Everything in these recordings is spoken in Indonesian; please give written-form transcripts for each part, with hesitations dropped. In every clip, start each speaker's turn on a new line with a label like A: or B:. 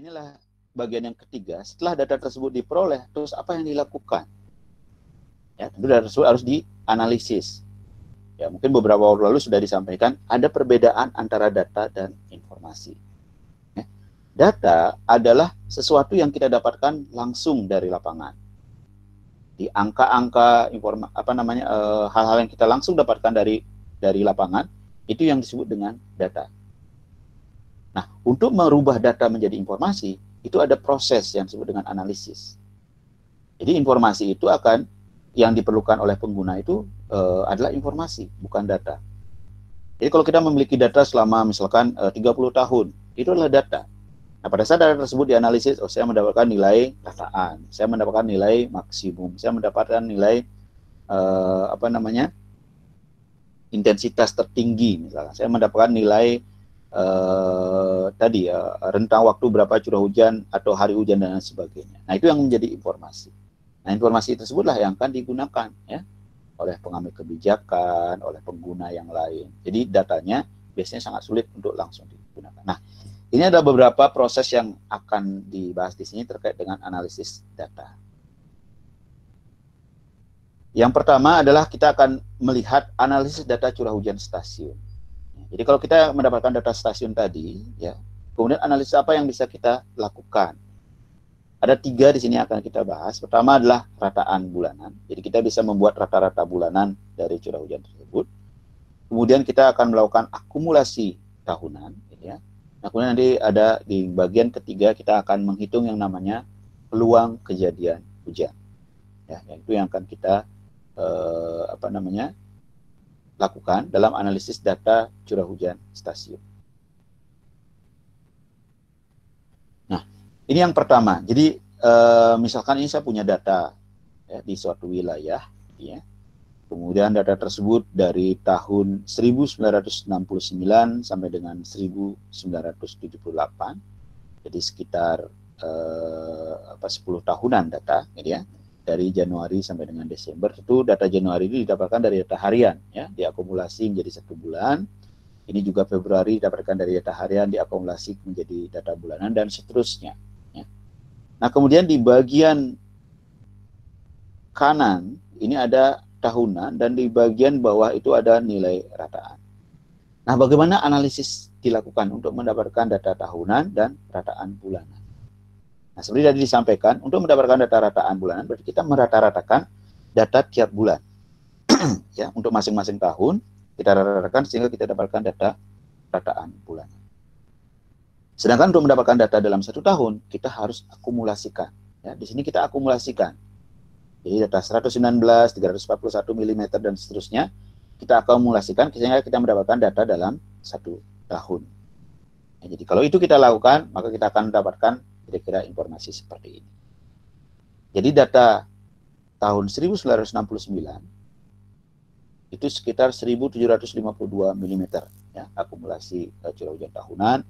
A: inilah bagian yang ketiga. Setelah data tersebut diperoleh, terus apa yang dilakukan? Ya, tentu data tersebut harus dianalisis. Ya, mungkin beberapa waktu lalu sudah disampaikan ada perbedaan antara data dan informasi. Ya. Data adalah sesuatu yang kita dapatkan langsung dari lapangan. Di angka-angka hal-hal yang kita langsung dapatkan dari lapangan itu yang disebut dengan data. Nah, untuk merubah data menjadi informasi itu ada proses yang disebut dengan analisis. Jadi informasi itu yang diperlukan oleh pengguna itu adalah informasi, bukan data. Jadi kalau kita memiliki data selama misalkan 30 tahun, itu adalah data. Nah, pada saat data tersebut dianalisis, saya mendapatkan nilai rataan, saya mendapatkan nilai maksimum, saya mendapatkan nilai intensitas tertinggi, misalnya. Saya mendapatkan nilai rentang waktu berapa curah hujan atau hari hujan dan sebagainya. Nah, itu yang menjadi informasi. Nah, informasi tersebutlah yang akan digunakan ya oleh pengambil kebijakan, oleh pengguna yang lain. Jadi datanya biasanya sangat sulit untuk langsung digunakan. Nah, ini ada beberapa proses yang akan dibahas di sini terkait dengan analisis data. Yang pertama adalah kita akan melihat analisis data curah hujan stasiun. Jadi kalau kita mendapatkan data stasiun tadi, ya, kemudian analisis apa yang bisa kita lakukan? Ada 3 di sini akan kita bahas. Pertama adalah rataan bulanan. Jadi kita bisa membuat rata-rata bulanan dari curah hujan tersebut. Kemudian kita akan melakukan akumulasi tahunan. Ya. Nah, kemudian nanti ada di bagian ketiga kita akan menghitung yang namanya peluang kejadian hujan. Ya, itu yang akan kita lakukan dalam analisis data curah hujan stasiun. Nah, ini yang pertama. Jadi misalkan ini saya punya data ya, di suatu wilayah, ya. Kemudian data tersebut dari tahun 1969 sampai dengan 1978, jadi sekitar 10 tahunan data, gitu ya. Dari Januari sampai dengan Desember, itu data Januari ini didapatkan dari data harian, ya, diakumulasi menjadi 1 bulan. Ini juga Februari didapatkan dari data harian, diakumulasi menjadi data bulanan, dan seterusnya. Ya. Nah, kemudian di bagian kanan, ini ada tahunan, dan di bagian bawah itu ada nilai rataan. Nah, bagaimana analisis dilakukan untuk mendapatkan data tahunan dan rataan bulanan? Nah, seperti tadi disampaikan, untuk mendapatkan data rataan bulanan, berarti kita merata-ratakan data tiap bulan. Ya, untuk masing-masing tahun, kita rata-ratakan sehingga kita dapatkan data rataan bulanan. Sedangkan untuk mendapatkan data dalam 1 tahun, kita harus akumulasikan. Ya, di sini kita akumulasikan. Jadi data 119, 341 mm, dan seterusnya, kita akumulasikan sehingga kita mendapatkan data dalam 1 tahun. Ya, jadi kalau itu kita lakukan, maka kita akan mendapatkan kira-kira informasi seperti ini. Jadi data tahun 1969 itu sekitar 1752 mm ya, akumulasi curah hujan tahunan.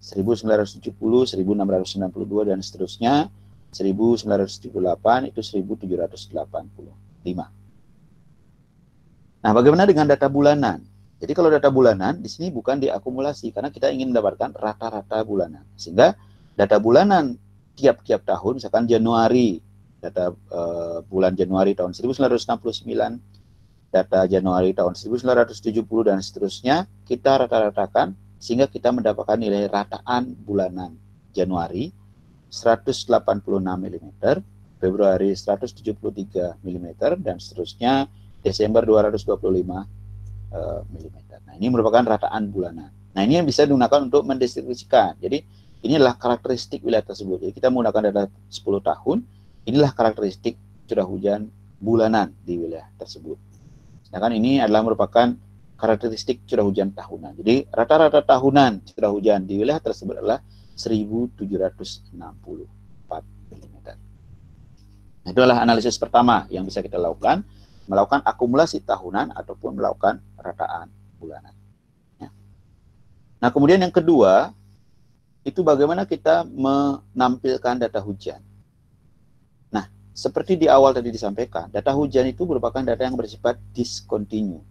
A: 1970, 1692 dan seterusnya. 1978 itu 1785. Nah, bagaimana dengan data bulanan? Jadi kalau data bulanan di sini bukan diakumulasi karena kita ingin mendapatkan rata-rata bulanan. Sehingga data bulanan tiap-tiap tahun, misalkan Januari, data bulan Januari tahun 1969, data Januari tahun 1970 dan seterusnya, kita rata-ratakan sehingga kita mendapatkan nilai rataan bulanan Januari 186 mm, Februari 173 mm, dan seterusnya Desember 225 mm. Nah, ini merupakan rataan bulanan. Nah, ini yang bisa digunakan untuk mendistribusikan. Jadi, ini adalah karakteristik wilayah tersebut. Jadi, kita menggunakan data 10 tahun, inilah karakteristik curah hujan bulanan di wilayah tersebut. Sedangkan ini adalah merupakan karakteristik curah hujan tahunan. Jadi, rata-rata tahunan curah hujan di wilayah tersebut adalah 1764 mm. Nah, itu adalah analisis pertama yang bisa kita lakukan, melakukan akumulasi tahunan ataupun melakukan rataan bulanan. Ya. Nah, kemudian yang kedua, itu bagaimana kita menampilkan data hujan. Nah, seperti di awal tadi disampaikan, data hujan itu merupakan data yang bersifat discontinue.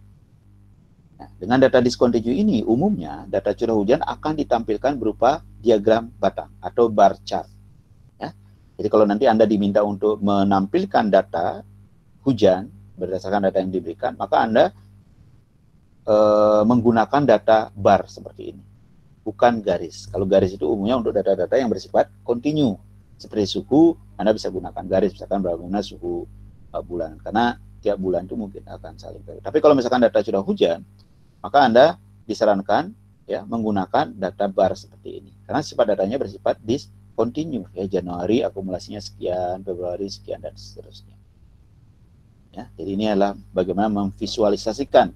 A: Nah, dengan data discontinue ini, umumnya data curah hujan akan ditampilkan berupa diagram batang atau bar chart. Ya. Jadi kalau nanti Anda diminta untuk menampilkan data hujan berdasarkan data yang diberikan, maka Anda menggunakan data bar seperti ini, bukan garis. Kalau garis itu umumnya untuk data-data yang bersifat kontinu, seperti suhu, Anda bisa gunakan garis, misalkan bagaimana suhu bulan, karena tiap bulan itu mungkin akan saling berbeda. Tapi kalau misalkan data curah hujan, maka Anda disarankan ya menggunakan data bar seperti ini, karena sifat datanya bersifat discontinue, ya, Januari akumulasinya sekian, Februari sekian, dan seterusnya. Ya, jadi ini adalah bagaimana memvisualisasikan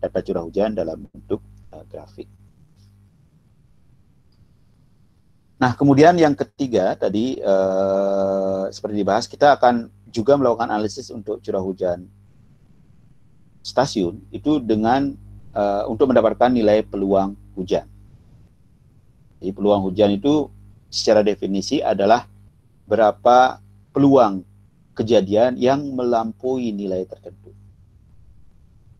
A: data curah hujan dalam bentuk grafik. Nah, kemudian yang ketiga tadi seperti dibahas, kita akan juga melakukan analisis untuk curah hujan stasiun itu dengan untuk mendapatkan nilai peluang hujan. Jadi peluang hujan itu secara definisi adalah berapa peluang kejadian yang melampaui nilai tertentu.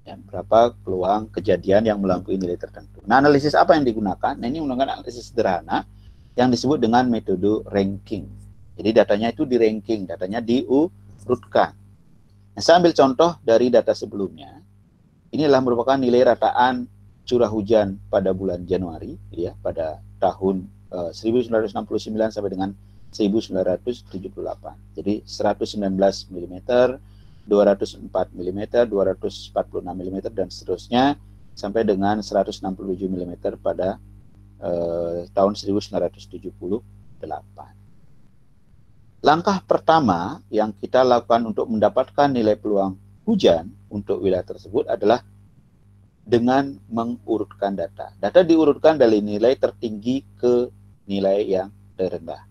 A: Ya, berapa peluang kejadian yang melampaui nilai tertentu. Nah, analisis apa yang digunakan? Nah, ini menggunakan analisis sederhana yang disebut dengan metode ranking. Jadi datanya itu di ranking, datanya diurutkan. Nah, saya ambil contoh dari data sebelumnya. Ini adalah merupakan nilai rataan curah hujan pada bulan Januari, ya, pada tahun 1969 sampai dengan 1978. Jadi 119 mm, 204 mm, 246 mm, dan seterusnya sampai dengan 167 mm pada tahun 1978. Langkah pertama yang kita lakukan untuk mendapatkan nilai peluang hujan untuk wilayah tersebut adalah dengan mengurutkan data. Data diurutkan dari nilai tertinggi ke nilai yang terendah.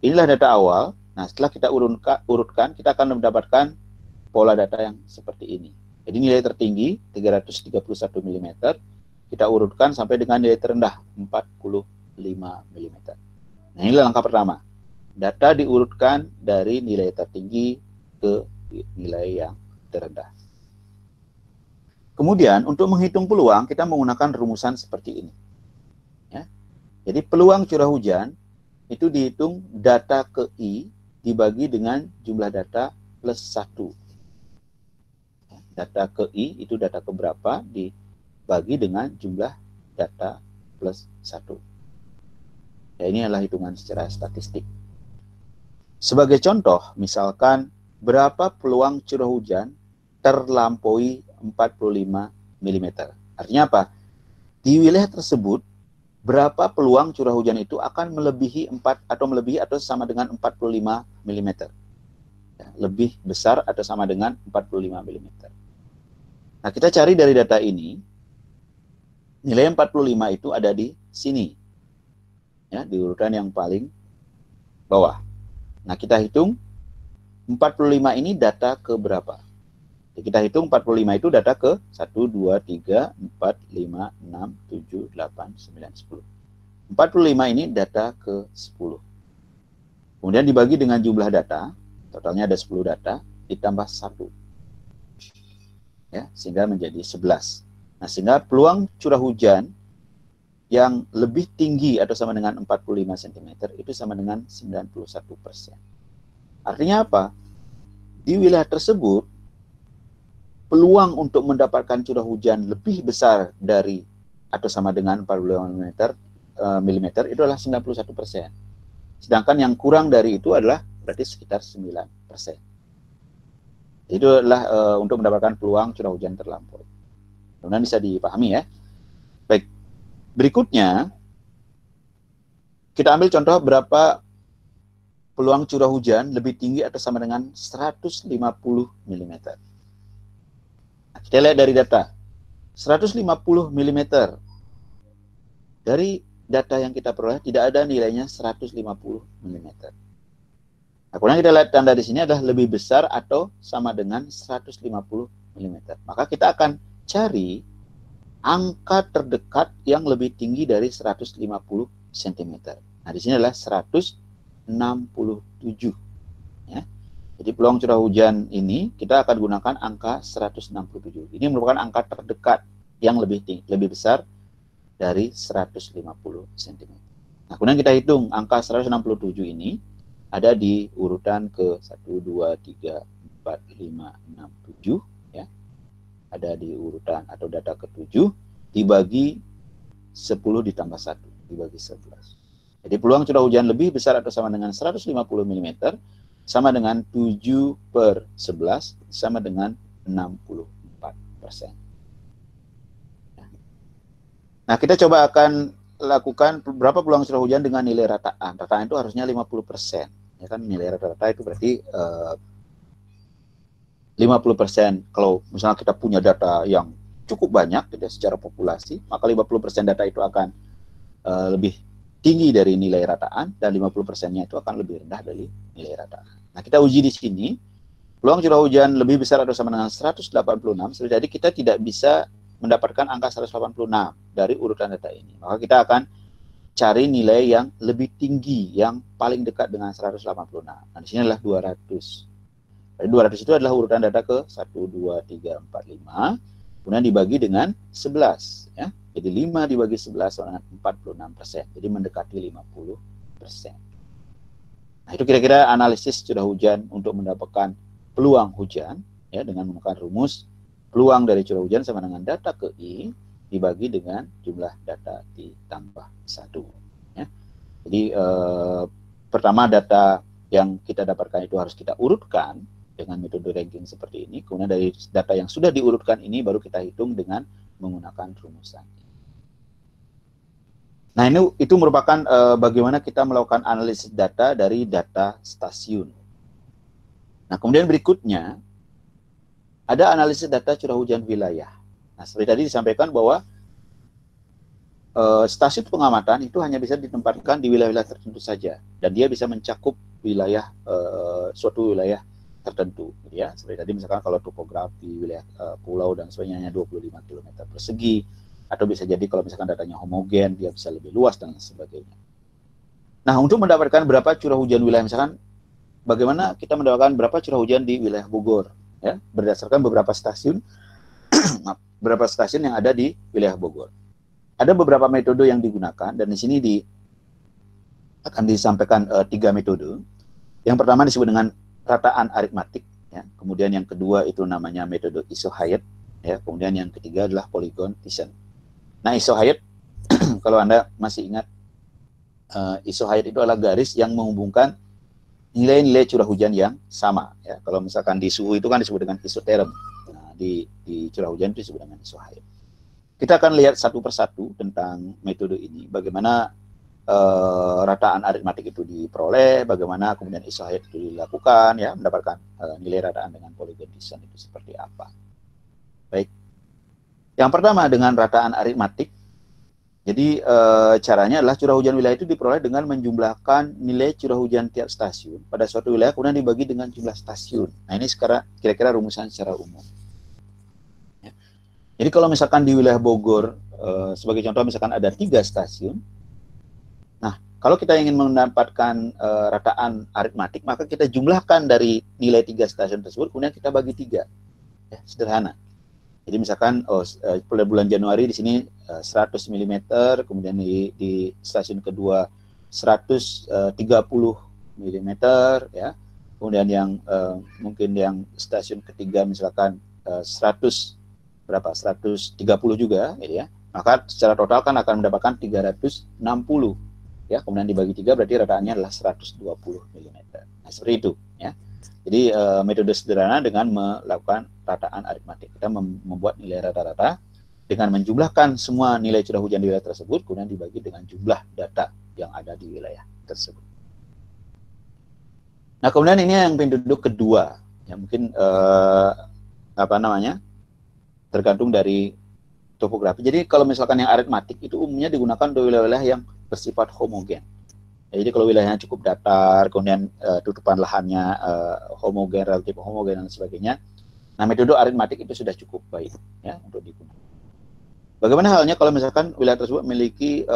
A: Inilah data awal. Nah, setelah kita urutkan, kita akan mendapatkan pola data yang seperti ini. Jadi nilai tertinggi 331 mm, kita urutkan sampai dengan nilai terendah 45 mm. Nah, inilah langkah pertama. Data diurutkan dari nilai tertinggi ke nilai yang terendah. Kemudian untuk menghitung peluang kita menggunakan rumusan seperti ini. Ya. Jadi peluang curah hujan itu dihitung data ke I dibagi dengan jumlah data plus 1. Data ke I itu data ke berapa dibagi dengan jumlah data plus 1. Ya, ini adalah hitungan secara statistik. Sebagai contoh, misalkan berapa peluang curah hujan terlampaui 45 mm. Artinya apa? Di wilayah tersebut, berapa peluang curah hujan itu akan melebihi 4 atau melebihi atau sama dengan 45 mm. Ya, lebih besar atau sama dengan 45 mm. Nah, kita cari dari data ini, nilai 45 itu ada di sini. Ya, di urutan yang paling bawah. Nah, kita hitung 45 ini data ke berapa? Jadi kita hitung 45 itu data ke 1, 2, 3, 4, 5, 6, 7, 8, 9, 10. 45 ini data ke 10. Kemudian dibagi dengan jumlah data, totalnya ada 10 data, ditambah 1. Ya, sehingga menjadi 11. Nah, sehingga peluang curah hujan yang lebih tinggi atau sama dengan 45 cm itu sama dengan 91%. Artinya apa? Di wilayah tersebut, peluang untuk mendapatkan curah hujan lebih besar dari atau sama dengan 45 mm itu adalah 91%. Sedangkan yang kurang dari itu adalah berarti sekitar 9%. Itu adalah untuk mendapatkan peluang curah hujan terlampau. Kemudian bisa dipahami ya. Baik, berikutnya kita ambil contoh berapa peluang curah hujan lebih tinggi atau sama dengan 150 mm. Nah, kita lihat dari data. 150 mm. Dari data yang kita peroleh tidak ada nilainya 150 mm. Nah, kemudian kita lihat tanda di sini adalah lebih besar atau sama dengan 150 mm. Maka kita akan cari angka terdekat yang lebih tinggi dari 150 cm. Nah, di sini adalah 167. Ya. Jadi peluang curah hujan ini kita akan gunakan angka 167. Ini merupakan angka terdekat yang lebih besar dari 150 cm. Nah, kemudian kita hitung angka 167 ini ada di urutan ke 1, 2, 3, 4, 5, 6, 7 ya. Ada di urutan atau data ke-7 dibagi 10 ditambah 1 dibagi 11. Jadi peluang curah hujan lebih besar atau sama dengan 150 mm sama dengan 7/11 sama dengan 64%. Nah, kita coba akan lakukan berapa peluang curah hujan dengan nilai rataan. Rataan itu harusnya 50%. Ya kan, nilai rata-rata itu berarti 50%. Kalau misalnya kita punya data yang cukup banyak gitu, secara populasi, maka 50% data itu akan lebih tinggi dari nilai rataan dan 50%-nya itu akan lebih rendah dari nilai rataan. Nah, kita uji di sini peluang curah hujan lebih besar atau sama dengan 186. Jadi kita tidak bisa mendapatkan angka 186 dari urutan data ini. Maka kita akan cari nilai yang lebih tinggi, yang paling dekat dengan 186. Nah, di sini adalah 200. Jadi 200 itu adalah urutan data ke 1, 2, 3, 4, 5. Kemudian dibagi dengan 11. Ya. Jadi 5 dibagi 11 sama dengan 46%. Jadi mendekati 50%. Nah, itu kira-kira analisis curah hujan untuk mendapatkan peluang hujan ya, dengan menggunakan rumus peluang dari curah hujan sama dengan data ke I dibagi dengan jumlah data ditambah 1. Ya. Jadi pertama data yang kita dapatkan itu harus kita urutkan dengan metode ranking seperti ini. Kemudian dari data yang sudah diurutkan ini baru kita hitung dengan menggunakan rumusan. Nah, itu merupakan bagaimana kita melakukan analisis data dari data stasiun. Nah, kemudian berikutnya ada analisis data curah hujan wilayah. Nah, seperti tadi disampaikan bahwa stasiun pengamatan itu hanya bisa ditempatkan di wilayah-wilayah tertentu saja, dan dia bisa mencakup wilayah suatu wilayah tertentu, gitu ya. Seperti tadi misalkan kalau topografi wilayah pulau dan sebagainya 25 km persegi, atau bisa jadi kalau misalkan datanya homogen, dia bisa lebih luas dan sebagainya. Nah, untuk mendapatkan berapa curah hujan wilayah, misalkan bagaimana kita mendapatkan berapa curah hujan di wilayah Bogor, ya, berdasarkan beberapa stasiun yang ada di wilayah Bogor. Ada beberapa metode yang digunakan, dan di sini akan disampaikan 3 metode. Yang pertama disebut dengan rataan aritmatik, ya. Kemudian yang kedua itu namanya metode isohyet, ya. Kemudian yang ketiga adalah polygon Thiessen. Nah, isohyet kalau Anda masih ingat, isohyet itu adalah garis yang menghubungkan nilai-nilai curah hujan yang sama, ya. Kalau misalkan di suhu itu kan disebut dengan isoterm. Nah, di curah hujan itu disebut dengan isohyet. Kita akan lihat satu persatu tentang metode ini, bagaimana rataan aritmatik itu diperoleh, bagaimana kemudian isohyet itu dilakukan, ya, mendapatkan nilai rataan dengan polygon Thiessen itu seperti apa. Baik. Yang pertama dengan rataan aritmatik. Jadi caranya adalah curah hujan wilayah itu diperoleh dengan menjumlahkan nilai curah hujan tiap stasiun pada suatu wilayah, kemudian dibagi dengan jumlah stasiun. Nah, ini sekarang kira-kira rumusan secara umum. Ya. Jadi kalau misalkan di wilayah Bogor, sebagai contoh misalkan ada 3 stasiun. Nah, kalau kita ingin mendapatkan rataan aritmatik, maka kita jumlahkan dari nilai 3 stasiun tersebut, kemudian kita bagi 3. Ya, sederhana. Jadi misalkan pada bulan Januari di sini 100 mm, kemudian di stasiun kedua 130 mm, ya. Kemudian yang mungkin yang stasiun ketiga misalkan 100 berapa? 130 juga, ya. Maka secara total kan akan mendapatkan 360. Ya, kemudian dibagi 3 berarti rataannya adalah 120 mm. Nah, seperti itu, ya. Jadi metode sederhana dengan melakukan rataan aritmatik. Kita membuat nilai rata-rata dengan menjumlahkan semua nilai curah hujan di wilayah tersebut, kemudian dibagi dengan jumlah data yang ada di wilayah tersebut. Nah, kemudian ini yang metode kedua, ya, mungkin tergantung dari topografi. Jadi kalau misalkan yang aritmatik itu umumnya digunakan untuk wilayah-wilayah yang bersifat homogen. Jadi kalau wilayahnya cukup datar, kemudian tutupan lahannya homogen, relatif homogen dan sebagainya, nah metode aritmatik itu sudah cukup baik, ya, untuk digunakan. Bagaimana halnya kalau misalkan wilayah tersebut memiliki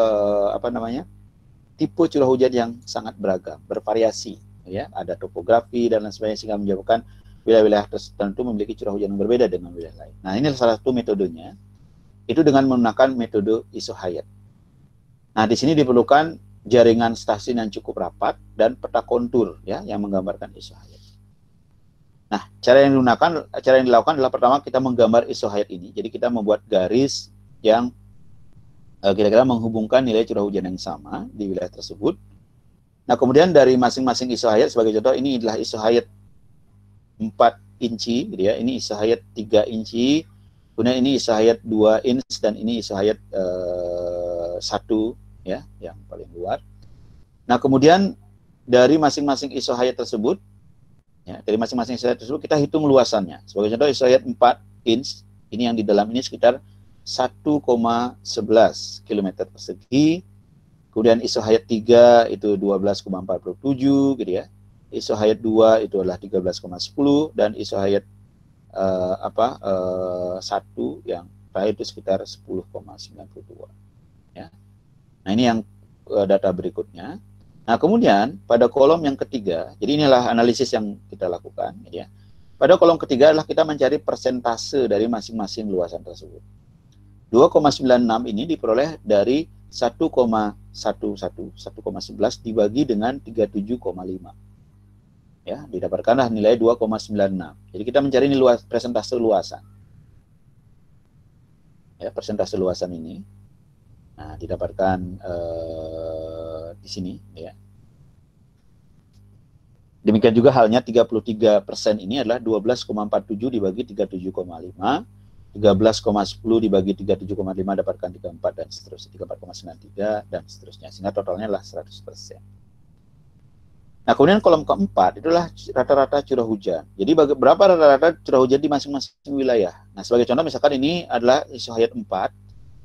A: tipe curah hujan yang sangat beragam, bervariasi, ya, ada topografi dan lain sebagainya, sehingga menyebabkan wilayah-wilayah tertentu memiliki curah hujan yang berbeda dengan wilayah lain. Nah, ini salah satu metodenya, Itu dengan menggunakan metode isohayat. Nah, di sini diperlukan jaringan stasiun yang cukup rapat dan peta kontur ya yang menggambarkan isohayat. Nah, cara yang dilakukan adalah pertama kita menggambar isohayat ini. Jadi kita membuat garis yang kira-kira menghubungkan nilai curah hujan yang sama di wilayah tersebut. Nah, kemudian dari masing-masing isohayat, sebagai contoh ini adalah isohayat 4 inci, gitu ya. Ini isohayat 3 inci, kemudian ini isohayat 2 inch, dan ini isohayat 1 ya, yang paling luar. Nah, kemudian dari masing-masing isohayat tersebut, ya, dari masing-masing isohayat tersebut kita hitung luasannya. Sebagai contoh isohayat 4 inch, ini yang di dalam ini sekitar 1,11 km persegi. Kemudian isohayat 3 itu 12,47 gitu ya. Isohayat 2 itu adalah 13,10 dan isohayat 1 yang terakhir itu sekitar 10,92 ya. Nah, ini yang data berikutnya. Nah, kemudian pada kolom yang ketiga, jadi inilah analisis yang kita lakukan ya. Pada kolom ketiga adalah kita mencari persentase dari masing-masing luasan tersebut. 2,96 ini diperoleh dari 1,11 dibagi dengan 37,5. Ya, didapatkanlah nilai 2,96. Jadi kita mencari ini persentase luasan. Ya, persentase luasan ini. Nah, didapatkan di sini ya. Demikian juga halnya 33% ini adalah 12,47 dibagi 37,5. 13,10 dibagi 37,5 dapatkan 34 dan seterusnya, 34,93 dan seterusnya, sehingga totalnya adalah 100%. Nah, kemudian kolom keempat itulah rata-rata curah hujan. Jadi berapa rata-rata curah hujan di masing-masing wilayah. Nah, sebagai contoh misalkan ini adalah isohayat 4.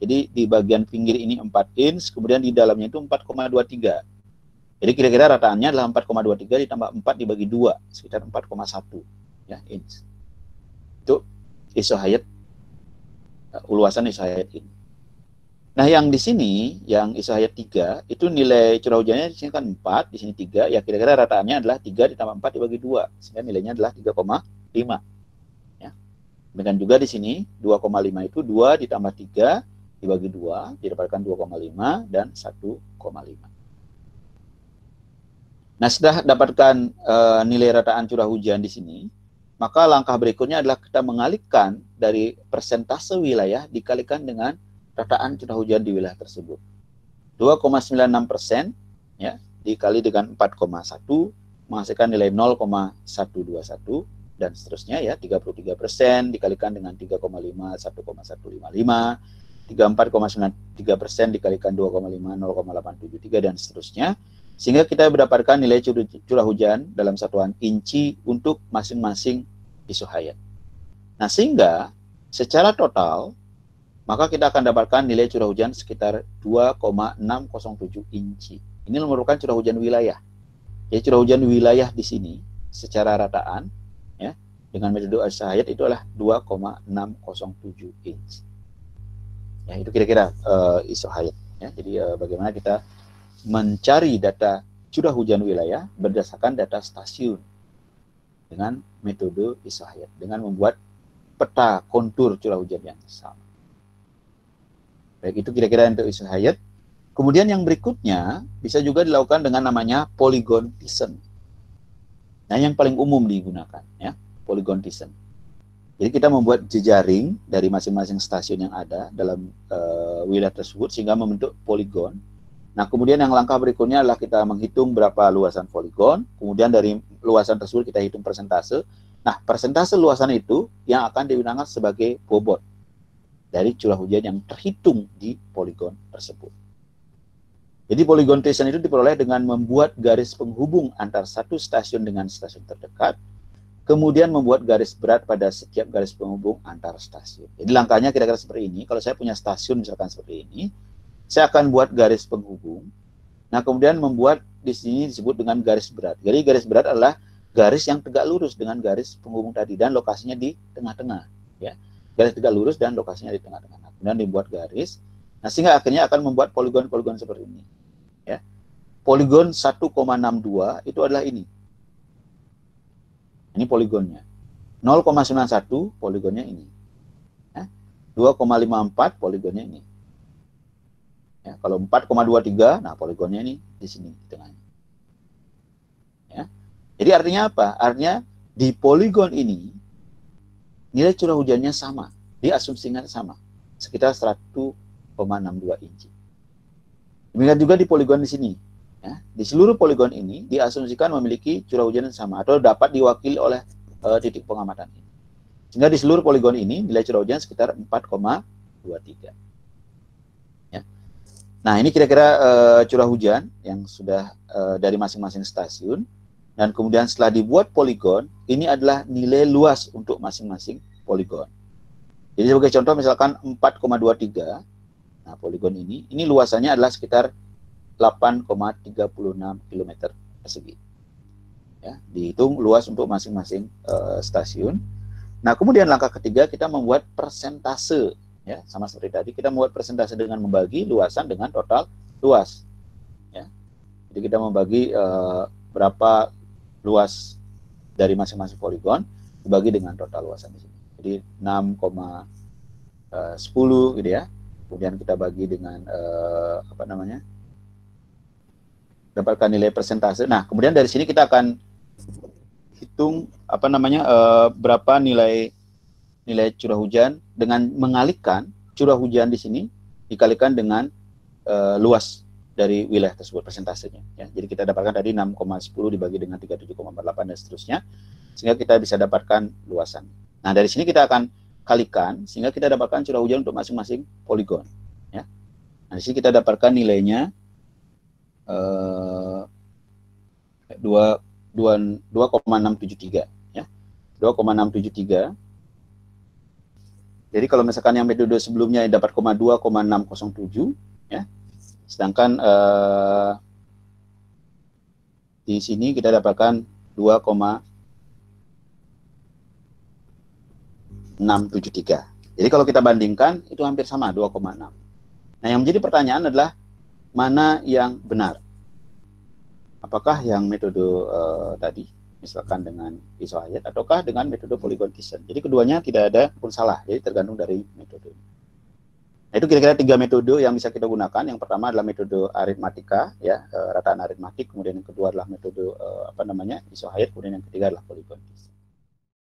A: Jadi di bagian pinggir ini 4 inch, kemudian di dalamnya itu 4,23. Jadi kira-kira rataannya adalah 4,23 ditambah 4 dibagi 2, sekitar 4,1 ya, inch. Itu isohayat, luasan isohayat ini. Nah, yang di sini, yang isohayat 3, itu nilai curah hujannya di sini kan 4, di sini 3, ya kira-kira rataannya adalah 3 ditambah 4 dibagi 2, sehingga nilainya adalah 3,5. Ya. Demikian juga di sini, 2,5 itu 2 ditambah 3 dibagi 2, didapatkan 2,5 dan 1,5. Nah, setelah dapatkan nilai rataan curah hujan di sini, maka langkah berikutnya adalah kita mengalihkan dari persentase wilayah dikalikan dengan rataan curah hujan di wilayah tersebut. 2,96% ya, dikali dengan 4,1 menghasilkan nilai 0,121 dan seterusnya ya. 33% dikalikan dengan 3,5, 1,155, 34,93% dikalikan 2,5, 0,873 dan seterusnya. Sehingga kita mendapatkan nilai curah hujan dalam satuan inci untuk masing-masing isohayat. Nah, sehingga secara total, maka kita akan dapatkan nilai curah hujan sekitar 2,607 inci. Ini merupakan curah hujan wilayah. Jadi curah hujan wilayah di sini secara rataan, ya, dengan metode isohayat itu adalah 2,607 inci. Ya, itu kira-kira isohayat. Ya. Jadi bagaimana kita mencari data curah hujan wilayah berdasarkan data stasiun dengan metode isohayat, dengan membuat peta kontur curah hujan yang sama. Baik, itu kira-kira untuk isohayat. Kemudian yang berikutnya bisa juga dilakukan dengan namanya polygon Thiessen. Nah, yang paling umum digunakan ya, polygon Thiessen. Jadi kita membuat jejaring dari masing-masing stasiun yang ada dalam wilayah tersebut sehingga membentuk poligon. Nah, kemudian yang langkah berikutnya adalah kita menghitung berapa luasan poligon, kemudian dari luasan tersebut kita hitung persentase. Nah, persentase luasan itu yang akan digunakan sebagai bobot dari curah hujan yang terhitung di poligon tersebut. Jadi polygon Thiessen itu diperoleh dengan membuat garis penghubung antar satu stasiun dengan stasiun terdekat, kemudian membuat garis berat pada setiap garis penghubung antar stasiun. Jadi langkahnya kira-kira seperti ini. Kalau saya punya stasiun misalkan seperti ini, saya akan buat garis penghubung. Nah, kemudian membuat di sini disebut dengan garis berat. Jadi garis berat adalah garis yang tegak lurus dengan garis penghubung tadi dan lokasinya di tengah-tengah. Ya, garis tegak lurus dan lokasinya di tengah-tengah. Nah, kemudian dibuat garis. Nah, sehingga akhirnya akan membuat poligon-poligon seperti ini. Ya, poligon 1,62 itu adalah ini. Ini poligonnya. 0,91 poligonnya ini. Ya. 2,54 poligonnya ini. Ya, kalau 4,23, nah poligonnya ini di sini di tengahnya. Ya. Jadi artinya apa? Artinya di poligon ini nilai curah hujannya sama, diasumsikan sama, sekitar 1,62 inci. Demikian juga di poligon di sini. Ya, di seluruh poligon ini diasumsikan memiliki curah hujan yang sama atau dapat diwakili oleh titik pengamatan ini. Sehingga di seluruh poligon ini nilai curah hujan sekitar 4,23. Ya. Nah, ini kira-kira curah hujan yang sudah dari masing-masing stasiun. Dan kemudian setelah dibuat poligon, ini adalah nilai luas untuk masing-masing poligon. Jadi sebagai contoh misalkan 4,23, nah poligon ini luasannya adalah sekitar 8,36 km persegi. Ya, dihitung luas untuk masing-masing stasiun. Nah, kemudian langkah ketiga kita membuat persentase, ya, sama seperti tadi kita membuat persentase dengan membagi luasan dengan total luas. Ya. Jadi kita membagi berapa luas dari masing-masing poligon dibagi dengan total luasan di sini. Jadi 6,10 gitu ya. Kemudian kita bagi dengan dapatkan nilai persentase. Nah, kemudian dari sini kita akan hitung berapa nilai curah hujan dengan mengalihkan curah hujan di sini dikalikan dengan luas dari wilayah tersebut persentasenya. Ya, jadi kita dapatkan tadi 6,10 dibagi dengan 37,48 dan seterusnya, sehingga kita bisa dapatkan luasan. Nah, dari sini kita akan kalikan sehingga kita dapatkan curah hujan untuk masing-masing poligon. Ya. Nah, di sini kita dapatkan nilainya 2,673. Ya. 2,673. Jadi kalau misalkan yang metode sebelumnya dapat 2,607, ya. Sedangkan di sini kita dapatkan 2,673. Jadi kalau kita bandingkan itu hampir sama 2,6. Nah, yang menjadi pertanyaan adalah mana yang benar? Apakah yang metode tadi misalkan dengan isohayat ataukah dengan metode polygon Thiessen? Jadi keduanya tidak ada pun salah, jadi tergantung dari metode. Nah, itu kira-kira 3 metode yang bisa kita gunakan. Yang pertama adalah metode aritmatika, ya, rataan aritmatik. Kemudian yang kedua adalah metode isohayat. Kemudian yang ketiga adalah polygon Thiessen.